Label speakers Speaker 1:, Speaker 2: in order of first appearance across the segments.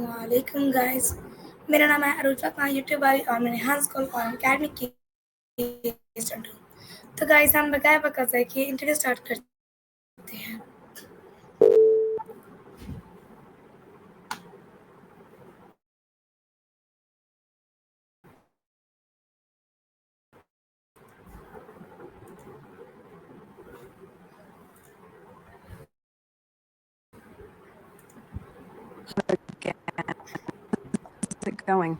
Speaker 1: वालेकुम गाइस। मेरा नाम है अरुजा खान यूट्यूब वाली और मैंने हंस कॉल और अकेडमी की स्टार्ट। तो गाइस हम बकाया पका से कि इंटरव्यू स्टार्ट करते हैं।
Speaker 2: It going?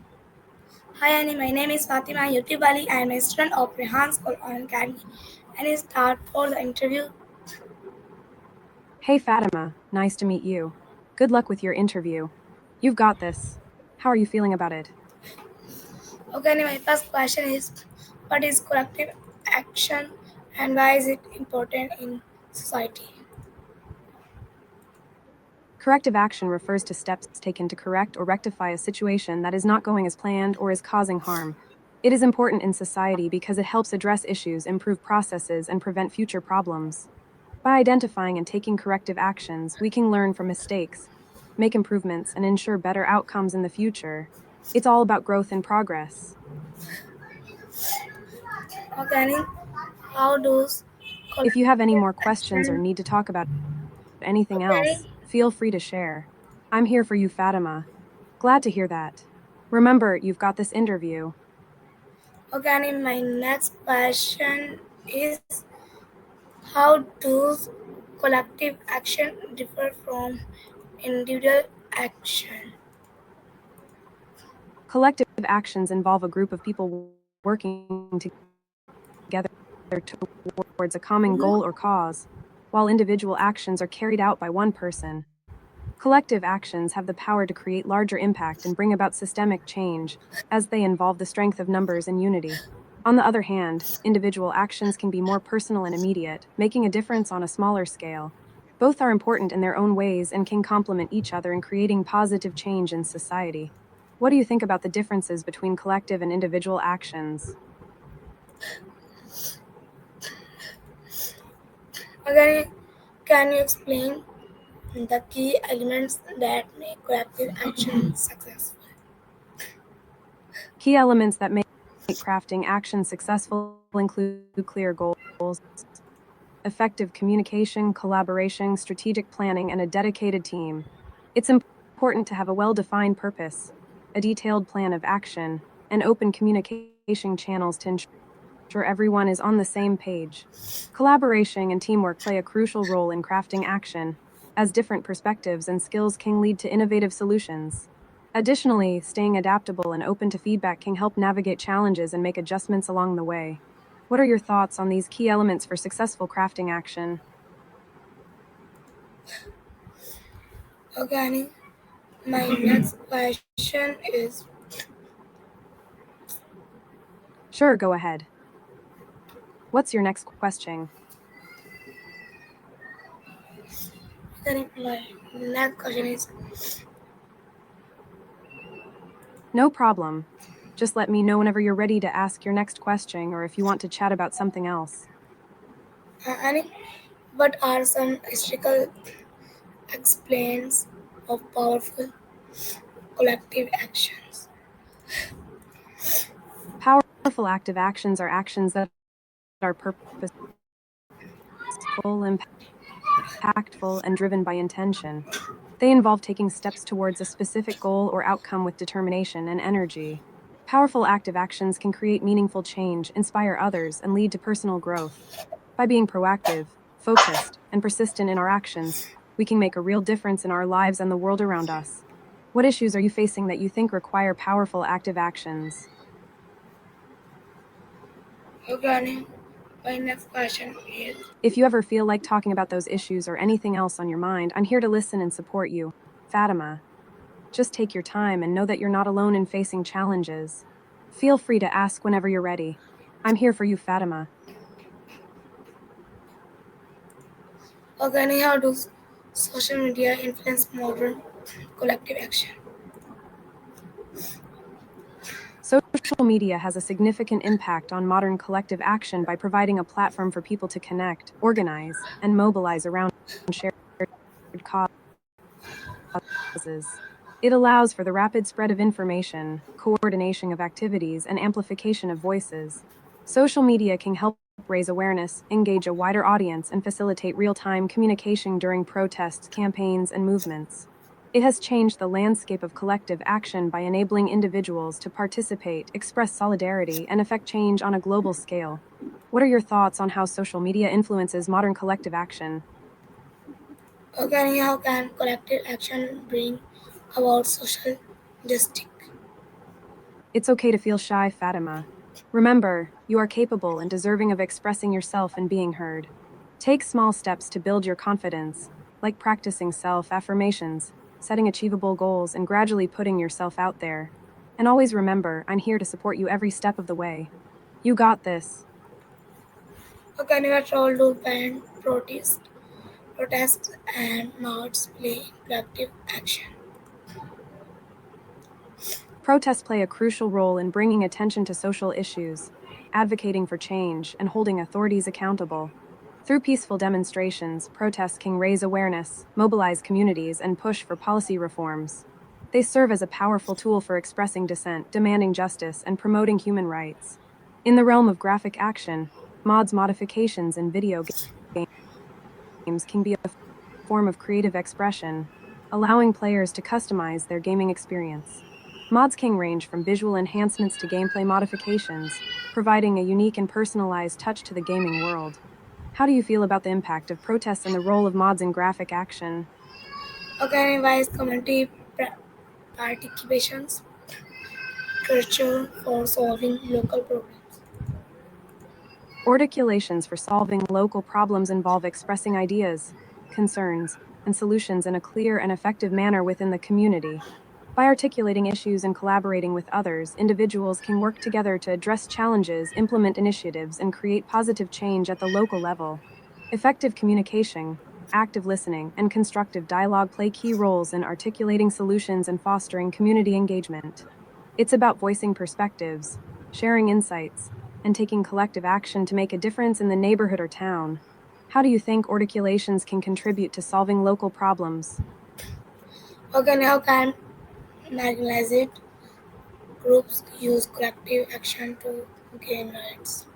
Speaker 1: Hi Annie, my name is Fatima YouTube wali. I am a student of Rehan's Call on Academy and I start for the interview.
Speaker 2: Hey Fatima, nice to meet you. Good luck with your interview. You've got this. How are you feeling about it?
Speaker 1: Okay Annie, my first question is what is corrective action and why is it important in society?
Speaker 2: Corrective action refers to steps taken to correct or rectify a situation that is not going as planned or is causing harm. It is important in society because it helps address issues, improve processes, and prevent future problems. By identifying and taking corrective actions, we can learn from mistakes, make improvements, and ensure better outcomes in the future. It's all about growth and progress.
Speaker 1: Okay Annie, how does
Speaker 2: If you have any
Speaker 1: collective
Speaker 2: more questions or
Speaker 1: action?
Speaker 2: need to talk about anything
Speaker 1: Okay
Speaker 2: else,
Speaker 1: Annie.
Speaker 2: feel free to share. I'm here for you, Fatima. Glad to hear that. Remember, you've got this interview.
Speaker 1: Okay, and my next question is how does collective action differ from individual action?
Speaker 2: Collective actions involve a group of people working together towards a common goal or cause, while individual actions are carried out by one person. Collective actions have the power to create larger impact and bring about systemic change, as they involve the strength of numbers and unity. On the other hand, individual actions can be more personal and immediate, making a difference on a smaller scale. Both are important in their own ways and can complement each other in creating positive change in society. What do you think about the differences between collective and individual actions?
Speaker 1: Again, can you explain the key elements that make collective action successful?
Speaker 2: Key elements that make crafting action successful include clear goals, effective communication, collaboration, strategic planning, and a dedicated team. It's important to have a well defined purpose, a detailed plan of action, and open communication channels to ensure everyone is on the same page. Collaboration and teamwork play a crucial role in crafting action, as different perspectives and skills can lead to innovative solutions. Additionally, staying adaptable and open to feedback can help navigate challenges and make adjustments along the way. What are your thoughts on these key elements for successful crafting action?
Speaker 1: Okay, my next question is
Speaker 2: Sure, go ahead. What's your next question?
Speaker 1: my next question is
Speaker 2: No problem. Just let me know whenever you're ready to ask your next question or if you want to chat about something else.
Speaker 1: Annie, what are some historical explains of powerful collective actions?
Speaker 2: Powerful active actions are actions that are purposeful, impactful, and driven by intention. They involve taking steps towards a specific goal or outcome with determination and energy. Powerful active actions can create meaningful change, inspire others, and lead to personal growth. By being proactive, focused, and persistent in our actions, we can make a real difference in our lives and the world around us. What issues are you facing that you think require powerful active actions?
Speaker 1: Okay, my next question is
Speaker 2: If you ever feel like talking about those issues or anything else on your mind, I'm here to listen and support you. Fatima. Just take your time and know that you're not alone in facing challenges. Feel free to ask whenever you're ready. I'm here for you, Fatima.
Speaker 1: okay, how does social media influence modern collective action?
Speaker 2: Social media has a significant impact on modern collective action by providing a platform for people to connect, organize, and mobilize around shared causes. It allows for the rapid spread of information, coordination of activities, and amplification of voices. Social media can help raise awareness, engage a wider audience, and facilitate real time communication during protests, campaigns, and movements. It has changed the landscape of collective action by enabling individuals to participate, express solidarity, and affect change on a global scale. What are your thoughts on how social media influences modern collective action?
Speaker 1: Okay, how can collective action bring about social justice?
Speaker 2: It's okay to feel shy, Fatima. Remember, you are capable and deserving of expressing yourself and being heard. Take small steps to build your confidence, like practicing self affirmations, setting achievable goals, and gradually putting yourself out there. And always remember, I'm here to support you every step of the way. You got this.
Speaker 1: How can what role do band protests and marches play in collective action?
Speaker 2: Protests play a crucial role in bringing attention to social issues, advocating for change, and holding authorities accountable. Through peaceful demonstrations, protests can raise awareness, mobilize communities, and push for policy reforms. They serve as a powerful tool for expressing dissent, demanding justice, and promoting human rights. In the realm of graphic action, mods modifications in video games can be a form of creative expression, allowing players to customize their gaming experience. Mods can range from visual enhancements to gameplay modifications, providing a unique and personalized touch to the gaming world. How do you feel about the impact of protests and the role of mods in graphic action?
Speaker 1: How can advise community participations crucial for solving local problems?
Speaker 2: Articulations for solving local problems involve expressing ideas, concerns, and solutions in a clear and effective manner within the community. By articulating issues and collaborating with others, individuals can work together to address challenges, implement initiatives, and create positive change at the local level. Effective communication, active listening, and constructive dialogue play key roles in articulating solutions and fostering community engagement. It's about voicing perspectives, sharing insights, and taking collective action to make a difference in the neighborhood or town. How do you think articulations can contribute to solving local problems?
Speaker 1: How can marginalized groups use collective action to gain rights?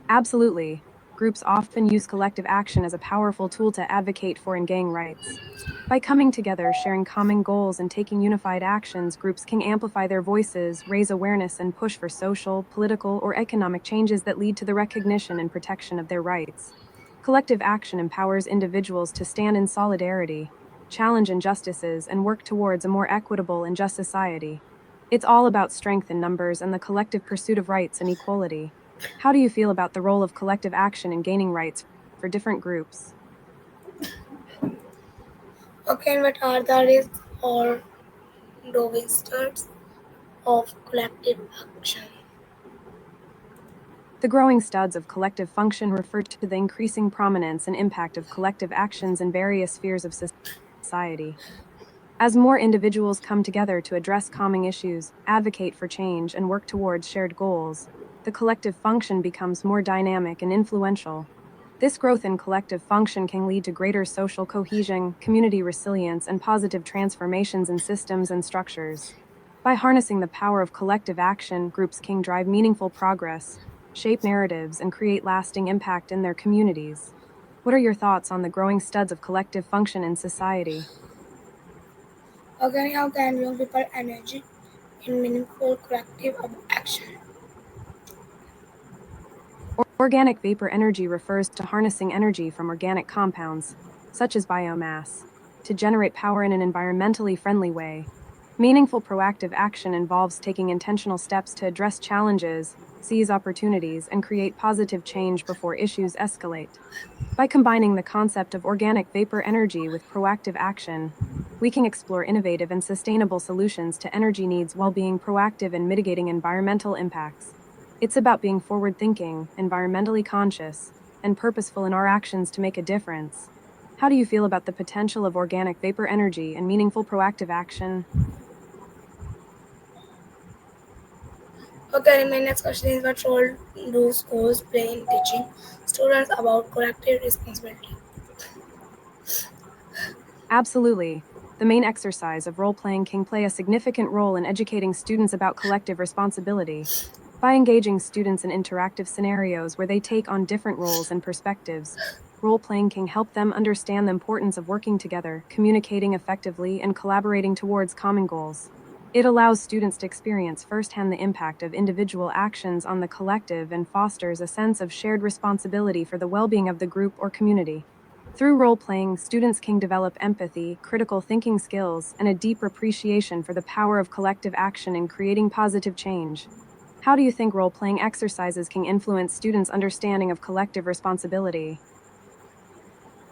Speaker 2: Absolutely. Groups often use collective action as a powerful tool to advocate for and gain rights. By coming together, sharing common goals, and taking unified actions, groups can amplify their voices, raise awareness, and push for social, political, or economic changes that lead to the recognition and protection of their rights. Collective action empowers individuals to stand in solidarity, challenge injustices, and work towards a more equitable and just society. It's all about strength in numbers and the collective pursuit of rights and equality. How do you feel about the role of collective action in gaining rights for different groups?
Speaker 1: What are the risks or downsides of collective action?
Speaker 2: The growing studs of collective function refer to the increasing prominence and impact of collective actions in various spheres of society. As more individuals come together to address common issues, advocate for change, and work towards shared goals, the collective function becomes more dynamic and influential. This growth in collective function can lead to greater social cohesion, community resilience, and positive transformations in systems and structures. By harnessing the power of collective action, groups can drive meaningful progress, shape narratives, and create lasting impact in their communities. What are your thoughts on the growing studs of collective function in society?
Speaker 1: How can young people engage in meaningful collective action?
Speaker 2: Organic vapor energy refers to harnessing energy from organic compounds, such as biomass, to generate power in an environmentally friendly way. Meaningful proactive action involves taking intentional steps to address challenges, seize opportunities, and create positive change before issues escalate. By combining the concept of organic vapor energy with proactive action, we can explore innovative and sustainable solutions to energy needs while being proactive in mitigating environmental impacts. It's about being forward thinking, environmentally conscious, and purposeful in our actions to make a difference. How do you feel about the potential of organic vapor energy and meaningful proactive action?
Speaker 1: My next question is what role do schools play in teaching students about collective responsibility?
Speaker 2: Absolutely. The main exercise of role-playing can play a significant role in educating students about collective responsibility. By engaging students in interactive scenarios where they take on different roles and perspectives, role-playing can help them understand the importance of working together, communicating effectively, and collaborating towards common goals. It allows students to experience firsthand the impact of individual actions on the collective and fosters a sense of shared responsibility for the well-being of the group or community. Through role playing, students can develop empathy, critical thinking skills, and a deeper appreciation for the power of collective action in creating positive change. How do you think role playing exercises can influence students' understanding of collective responsibility?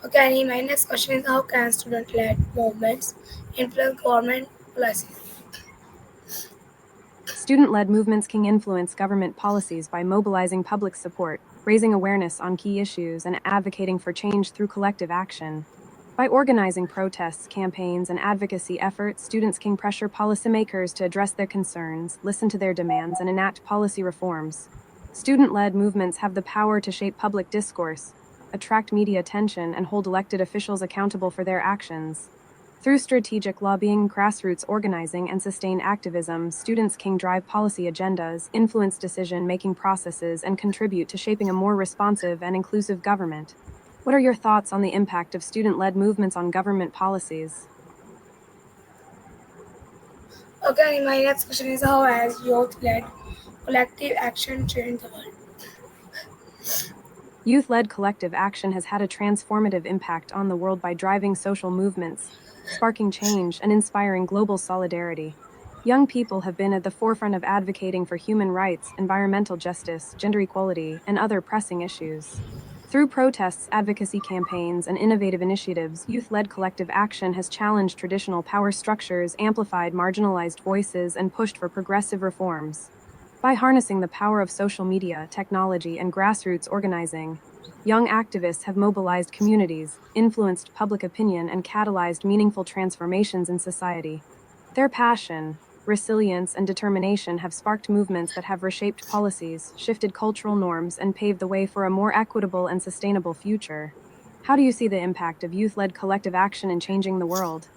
Speaker 1: Okay, Annie, my next question is how can student-led movements influence government policies?
Speaker 2: Student led movements can influence government policies by mobilizing public support, raising awareness on key issues, and advocating for change through collective action. By organizing protests, campaigns, and advocacy efforts, students can pressure policymakers to address their concerns, listen to their demands, and enact policy reforms. Student led movements have the power to shape public discourse, attract media attention, and hold elected officials accountable for their actions. Through strategic lobbying, grassroots organizing, and sustained activism, students can drive policy agendas, influence decision making processes, and contribute to shaping a more responsive and inclusive government. What are your thoughts on the impact of student led movements on government policies?
Speaker 1: Okay, Annie, my next question is how has youth-led collective action changed the world?
Speaker 2: Youth led collective action has had a transformative impact on the world by driving social movements, sparking change, and inspiring global solidarity. Young people have been at the forefront of advocating for human rights, environmental justice, gender equality, and other pressing issues. Through protests, advocacy campaigns, and innovative initiatives, youth led collective action has challenged traditional power structures, amplified marginalized voices, and pushed for progressive reforms. By harnessing the power of social media, technology, and grassroots organizing, young activists have mobilized communities, influenced public opinion, and catalyzed meaningful transformations in society. Their passion, resilience, and determination have sparked movements that have reshaped policies, shifted cultural norms, and paved the way for a more equitable and sustainable future. How do you see the impact of youth led collective action in changing the world?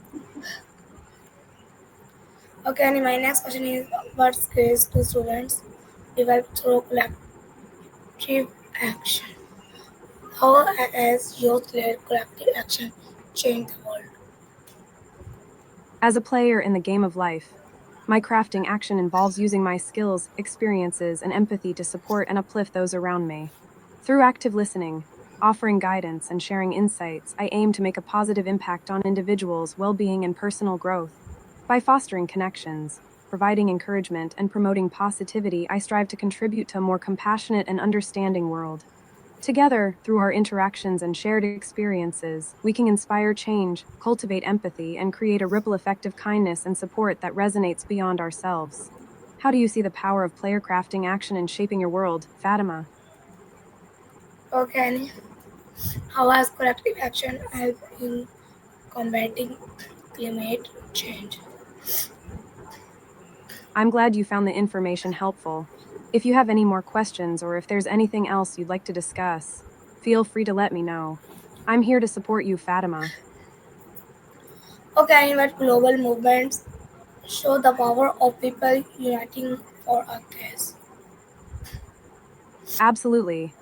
Speaker 1: Okay, Annie, my next question is what skills do students develop through collective action? How has youth-led collective action changed the world?
Speaker 2: As a player in the game of life, my crafting action involves using my skills, experiences, and empathy to support and uplift those around me. Through active listening, offering guidance, and sharing insights, I aim to make a positive impact on individuals' well being and personal growth. By fostering connections, providing encouragement, and promoting positivity, I strive to contribute to a more compassionate and understanding world. Together, through our interactions and shared experiences, we can inspire change, cultivate empathy, and create a ripple effect of kindness and support that resonates beyond ourselves. How do you see the power of player crafting action in shaping your world, Fatima?
Speaker 1: Okay, Annie, how has collective action helped in combating climate change?
Speaker 2: I'm glad you found the information helpful. If you have any more questions or if there's anything else you'd like to discuss, feel free to let me know. I'm here to support you, Fatima.
Speaker 1: Okay, Annie, what global movements show the power of people uniting for a cause?
Speaker 2: Absolutely.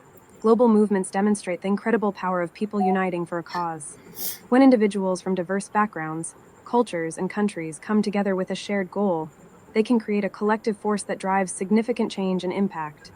Speaker 2: Global movements demonstrate the incredible power of people uniting for a cause. When individuals from diverse backgrounds, cultures, and countries come together with a shared goal, they can create a collective force that drives significant change and impact.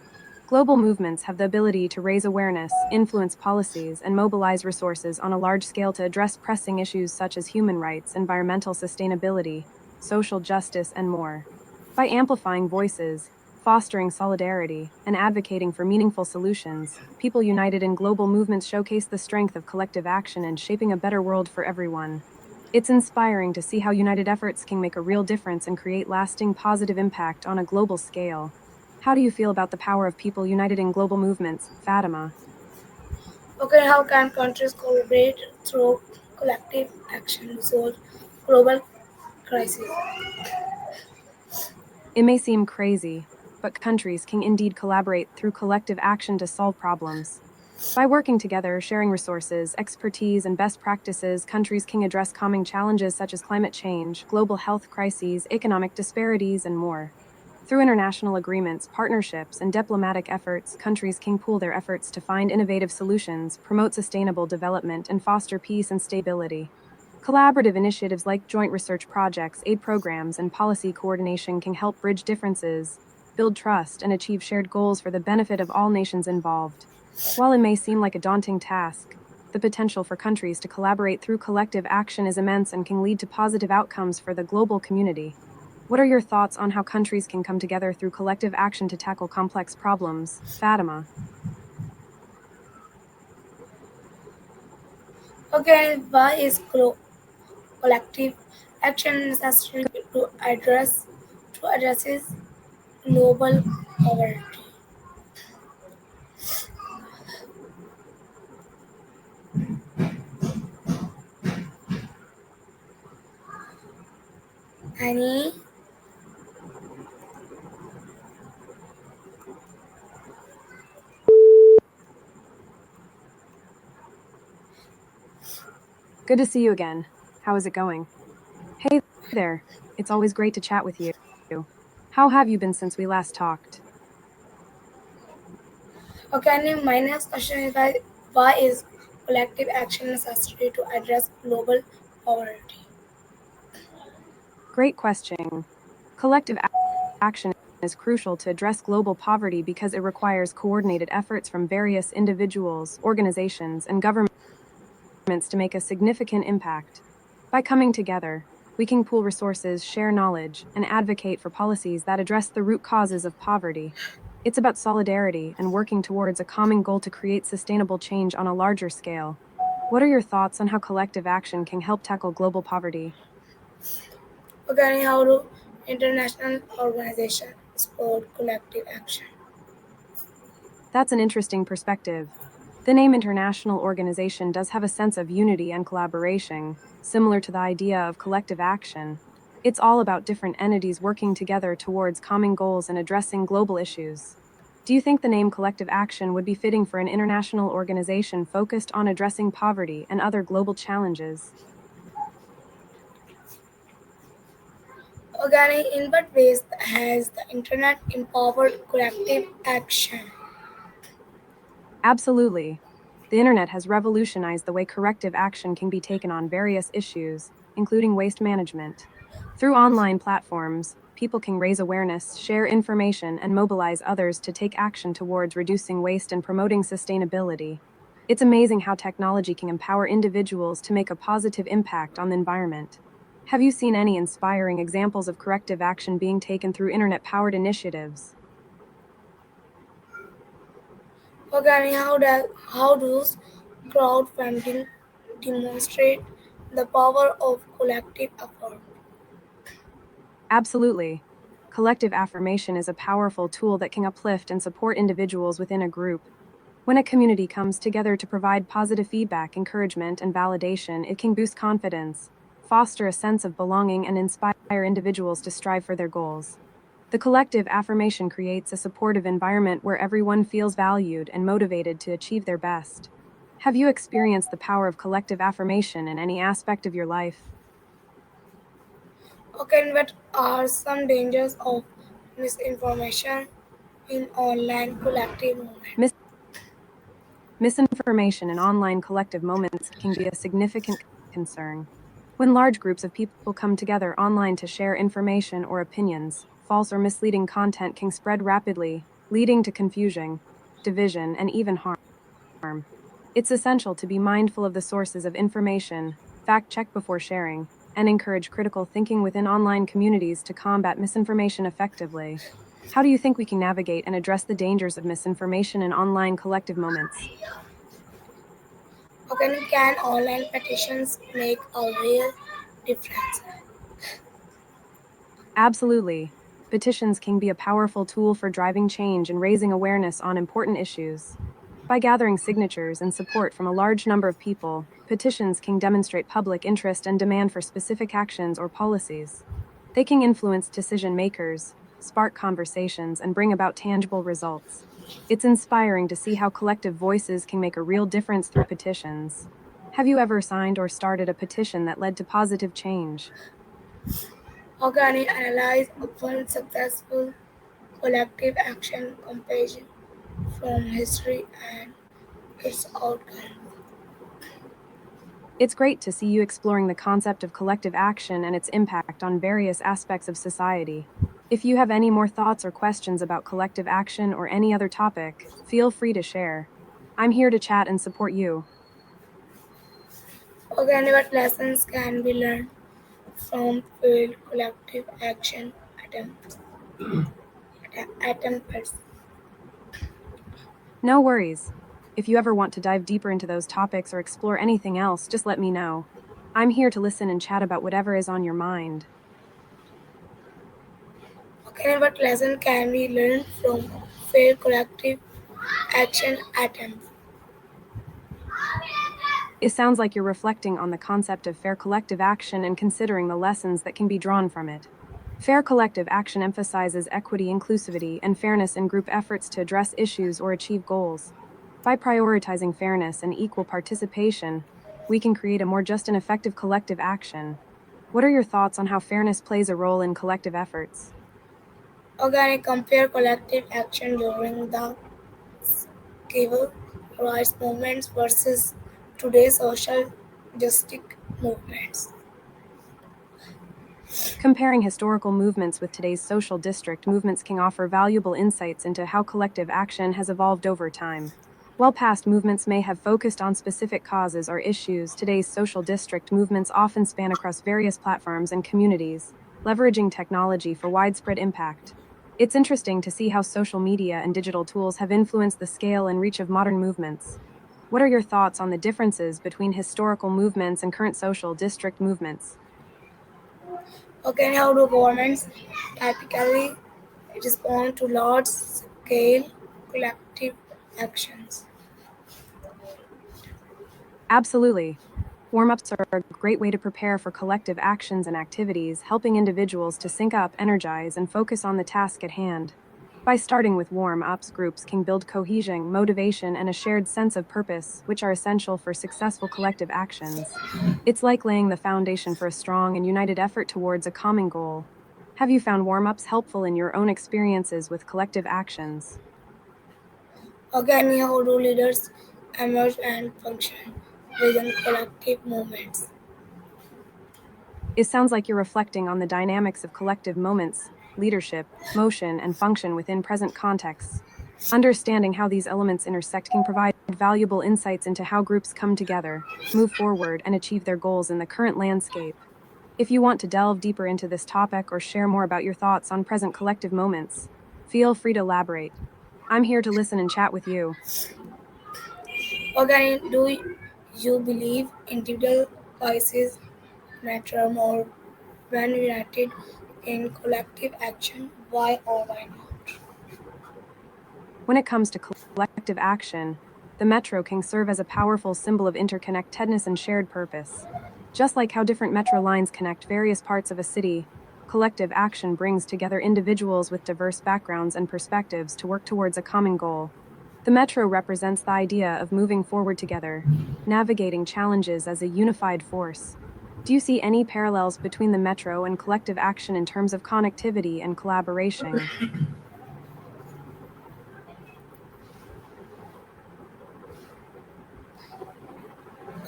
Speaker 2: Global movements have the ability to raise awareness, influence policies, and mobilize resources on a large scale to address pressing issues such as human rights, environmental sustainability, social justice, and more. By amplifying voices, fostering solidarity, and advocating for meaningful solutions, people united in global movements showcase the strength of collective action and shaping a better world for everyone. It's inspiring to see how united efforts can make a real difference and create lasting positive impact on a global scale. How do you feel about the power of people united in global movements, Fatima?
Speaker 1: Okay, how can countries collaborate through collective action to solve global crises?
Speaker 2: It may seem crazy, but countries can indeed collaborate through collective action to solve problems. By working together, sharing resources, expertise, and best practices, countries can address common challenges such as climate change, global health crises, economic disparities, and more. Through international agreements, partnerships, and diplomatic efforts, countries can pool their efforts to find innovative solutions, promote sustainable development, and foster peace and stability. Collaborative initiatives like joint research projects, aid programs, and policy coordination can help bridge differences, build trust, and achieve shared goals for the benefit of all nations involved. While it may seem like a daunting task, the potential for countries to collaborate through collective action is immense and can lead to positive outcomes for the global community. What are your thoughts on how countries can come together through collective action to tackle complex problems, Fatima?
Speaker 1: Okay, why is collective action necessary to addresses global poverty? Any
Speaker 2: Good to see you again. How is it going? Hey there. It's always great to chat with you. How have you been since we last talked?
Speaker 1: okay, and my next question is why is collective action necessary to address global poverty?
Speaker 2: Great question. Collective action is crucial to address global poverty because it requires coordinated efforts from various individuals, organizations, and governments to make a significant impact. By coming together, we can pool resources, share knowledge, and advocate for policies that address the root causes of poverty. It's about solidarity and working towards a common goal to create sustainable change on a larger scale. What are your thoughts on how collective action can help tackle global poverty?
Speaker 1: Okay, and how do international organizations support collective action?
Speaker 2: That's an interesting perspective. The name international organization does have a sense of unity and collaboration, similar to the idea of collective action. It's all about different entities working together towards common goals and addressing global issues. Do you think the name collective action would be fitting for an international organization focused on addressing poverty and other global challenges?
Speaker 1: Okay, and in what ways has the internet empowered collective action?
Speaker 2: Absolutely. The internet has revolutionized the way corrective action can be taken on various issues, including waste management. Through online platforms, people can raise awareness, share information, and mobilize others to take action towards reducing waste and promoting sustainability. It's amazing how technology can empower individuals to make a positive impact on the environment. Have you seen any inspiring examples of corrective action being taken through internet powered initiatives?
Speaker 1: Okay, and how does crowdfunding demonstrate the power of collective effort?
Speaker 2: Absolutely. Collective affirmation is a powerful tool that can uplift and support individuals within a group. When a community comes together to provide positive feedback, encouragement, and validation, it can boost confidence, foster a sense of belonging, and inspire individuals to strive for their goals. The collective affirmation creates a supportive environment where everyone feels valued and motivated to achieve their best. Have you experienced the power of collective affirmation in any aspect of your life?
Speaker 1: Okay, and what are some dangers of misinformation in online collective movement?
Speaker 2: Misinformation in online collective moments can be a significant concern. When large groups of people come together online to share information or opinions, false or misleading content can spread rapidly, leading to confusion, division, and even harm. It's essential to be mindful of the sources of information, fact check before sharing, and encourage critical thinking within online communities to combat misinformation effectively. How do you think we can navigate and address the dangers of misinformation in online collective moments?
Speaker 1: Okay, and can online petitions make a real difference?
Speaker 2: Absolutely. Petitions can be a powerful tool for driving change and raising awareness on important issues. By gathering signatures and support from a large number of people, petitions can demonstrate public interest and demand for specific actions or policies. They can influence decision makers, spark conversations, and bring about tangible results. It's inspiring to see how collective voices can make a real difference through petitions. Have you ever signed or started a petition that led to positive change?
Speaker 1: How can you analyze one successful collective action comparison from history and its outcome?
Speaker 2: It's great to see you exploring the concept of collective action and its impact on various aspects of society. If you have any more thoughts or questions about collective action or any other topic, feel free to share. I'm here to chat and support you.
Speaker 1: Okay, what lessons can be learned from failed collective action attempts?
Speaker 2: No worries. If you ever want to dive deeper into those topics or explore anything else, just let me know. I'm here to listen and chat about whatever is on your mind.
Speaker 1: Okay, what lesson can we learn from failed collective action attempts?
Speaker 2: It sounds like you're reflecting on the concept of fair collective action and considering the lessons that can be drawn from it. Fair collective action emphasizes equity, inclusivity, and fairness in group efforts to address issues or achieve goals. By prioritizing fairness and equal participation, we can create a more just and effective collective action. What are your thoughts on how fairness plays a role in collective efforts?
Speaker 1: Organic compare collective action during the civil rights movements versus today's social justice movements.
Speaker 2: Comparing historical movements with today's social district movements can offer valuable insights into how collective action has evolved over time. While past movements may have focused on specific causes or issues, today's social district movements often span across various platforms and communities, leveraging technology for widespread impact. It's interesting to see how social media and digital tools have influenced the scale and reach of modern movements. What are your thoughts on the differences between historical movements and current social district movements?
Speaker 1: Okay, how do governments typically respond to large scale collective actions?
Speaker 2: Absolutely. Warm ups are a great way to prepare for collective actions and activities, helping individuals to sync up, energize, and focus on the task at hand. By starting with warm ups, groups can build cohesion, motivation, and a shared sense of purpose, which are essential for successful collective actions. It's like laying the foundation for a strong and united effort towards a common goal. Have you found warm ups helpful in your own experiences with collective actions?
Speaker 1: Okay, how do leaders emerge and function within collective movements?
Speaker 2: It sounds like you're reflecting on the dynamics of collective moments, leadership, motion, and function within present contexts. Understanding how these elements intersect can provide valuable insights into how groups come together, move forward, and achieve their goals in the current landscape. If you want to delve deeper into this topic or share more about your thoughts on present collective moments, feel free to elaborate. I'm here to listen and chat with you.
Speaker 1: Okay, do you believe individual voices matter more when united in collective action? Why or why not?
Speaker 2: When it comes to collective action, the metro can serve as a powerful symbol of interconnectedness and shared purpose. Just like how different metro lines connect various parts of a city, collective action brings together individuals with diverse backgrounds and perspectives to work towards a common goal. The metro represents the idea of moving forward together, navigating challenges as a unified force. Do you see any parallels between the metro and collective action in terms of connectivity and collaboration?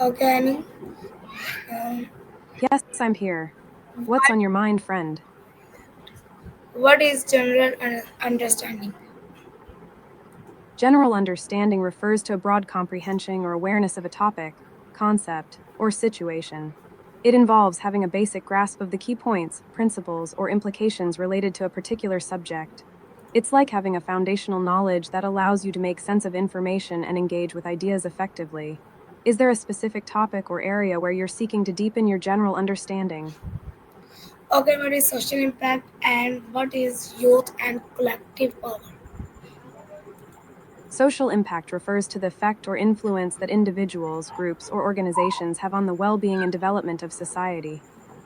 Speaker 1: Okay, um,
Speaker 2: Yes, I'm here. What's
Speaker 1: what,
Speaker 2: on your mind, friend?
Speaker 1: what is general understanding?
Speaker 2: General understanding refers to a broad comprehension or awareness of a topic, concept, or situation. It involves having a basic grasp of the key points, principles, or implications related to a particular subject. It's like having a foundational knowledge that allows you to make sense of information and engage with ideas effectively. Is there a specific topic or area where you're seeking to deepen your general understanding?
Speaker 1: Okay, what is social impact and what is youth and collective power?
Speaker 2: Social impact refers to the effect or influence that individuals, groups, or organizations have on the well being and development of society.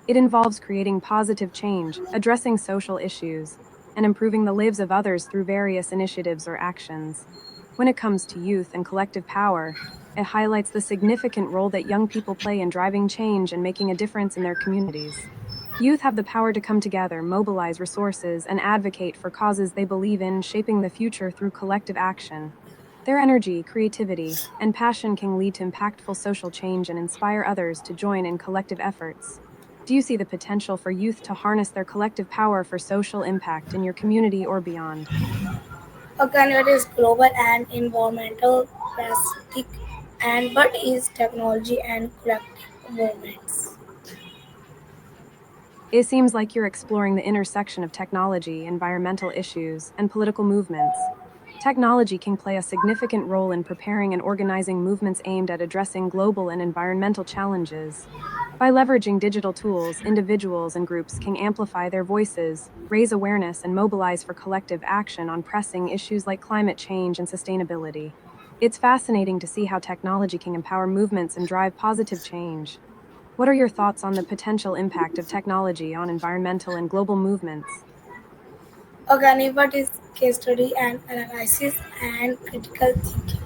Speaker 2: It involves creating positive change, addressing social issues, and improving the lives of others through various initiatives or actions. When it comes to youth and collective power, it highlights the significant role that young people play in driving change and making a difference in their communities. Youth have the power to come together, mobilize resources, and advocate for causes they believe in, shaping the future through collective action. Their energy, creativity, and passion can lead to impactful social change and inspire others to join in collective efforts. Do you see the potential for youth to harness their collective power for social impact in your community or beyond?
Speaker 1: What is global and environmental plastic, and what is technology and collective movements?
Speaker 2: It seems like you're exploring the intersection of technology, environmental issues, and political movements. Technology can play a significant role in preparing and organizing movements aimed at addressing global and environmental challenges. By leveraging digital tools, individuals and groups can amplify their voices, raise awareness, and mobilize for collective action on pressing issues like climate change and sustainability. It's fascinating to see how technology can empower movements and drive positive change. What are your thoughts on the potential impact of technology on environmental and global movements?
Speaker 1: What is case study and analysis and critical thinking?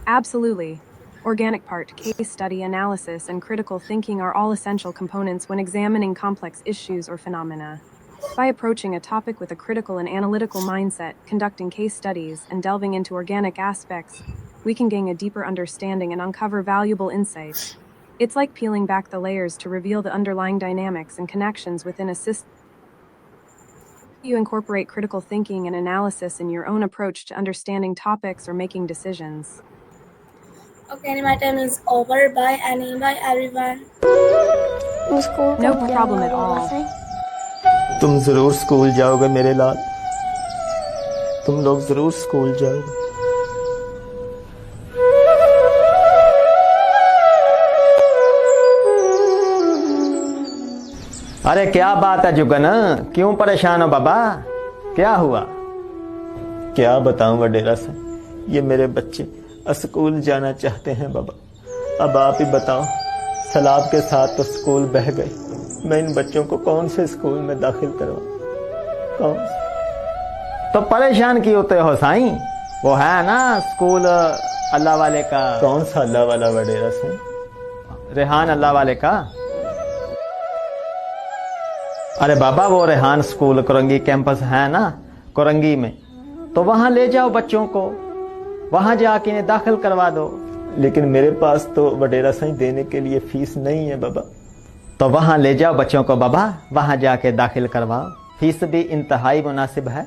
Speaker 2: Absolutely. Organic part, case study, analysis, and critical thinking are all essential components when examining complex issues or phenomena. By approaching a topic with a critical and analytical mindset, conducting case studies, and delving into organic aspects, we can gain a deeper understanding and uncover valuable insights. It's like peeling back the layers to reveal the underlying dynamics and connections within a system. You incorporate critical thinking and analysis in your own approach to understanding topics or making decisions.
Speaker 1: My time is over. Bye, Annie. Bye, everyone.
Speaker 2: No problem at all.
Speaker 3: तुम जरूर school जाओगे मेरे लाल, तुम लोग जरूर school जाओगे। अरे क्या बात है जुगन, क्यों परेशान हो बाबा, क्या हुआ? क्या बताऊं वडेरा से, ये मेरे बच्चे स्कूल जाना चाहते हैं बाबा। अब आप ही बताओ, सलाब के साथ तो स्कूल बह गए, मैं इन बच्चों को कौन से स्कूल में दाखिल करवाऊं? कौन? तो परेशान क्यों होते हो साईं, वो है ना स्कूल अल्लाह वाले का। कौन सा अल्लाह वाला वडेरा से? रेहान अल्लाह वाले का। अरे बाबा वो रेहान स्कूल कोरंगी कैंपस है ना कोरंगी में, तो वहां ले जाओ बच्चों को, वहां जाके इन्हें दाखिल करवा दो। लेकिन मेरे पास तो वडेरा सही देने के लिए फीस नहीं है बाबा। तो वहां ले जाओ बच्चों को बाबा, वहां जाके दाखिल करवाओ, फीस भी इंतहाई मुनासिब है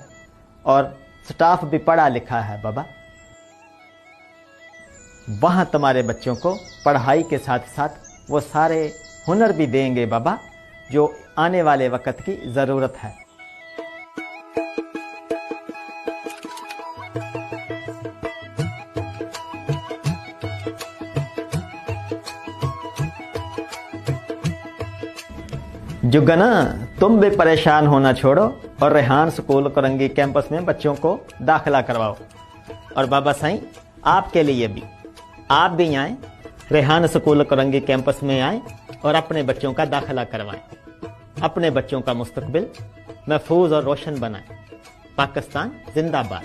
Speaker 3: और स्टाफ भी पढ़ा लिखा है बाबा। वहां तुम्हारे बच्चों को पढ़ाई के साथ साथ वो सारे हुनर भी देंगे बाबा जो आने वाले वक्त की जरूरत है। जुगना तुम भी परेशान होना छोड़ो और रेहान स्कूल कोरंगी कैंपस में बच्चों को दाखिला करवाओ। और बाबा साईं आपके लिए भी, आप भी आए रेहान स्कूल कोरंगी कैंपस में आए और अपने बच्चों का दाखिला करवाएं, अपने बच्चों का मुस्तकबिल महफूज और रोशन बनाएं। पाकिस्तान जिंदाबाद।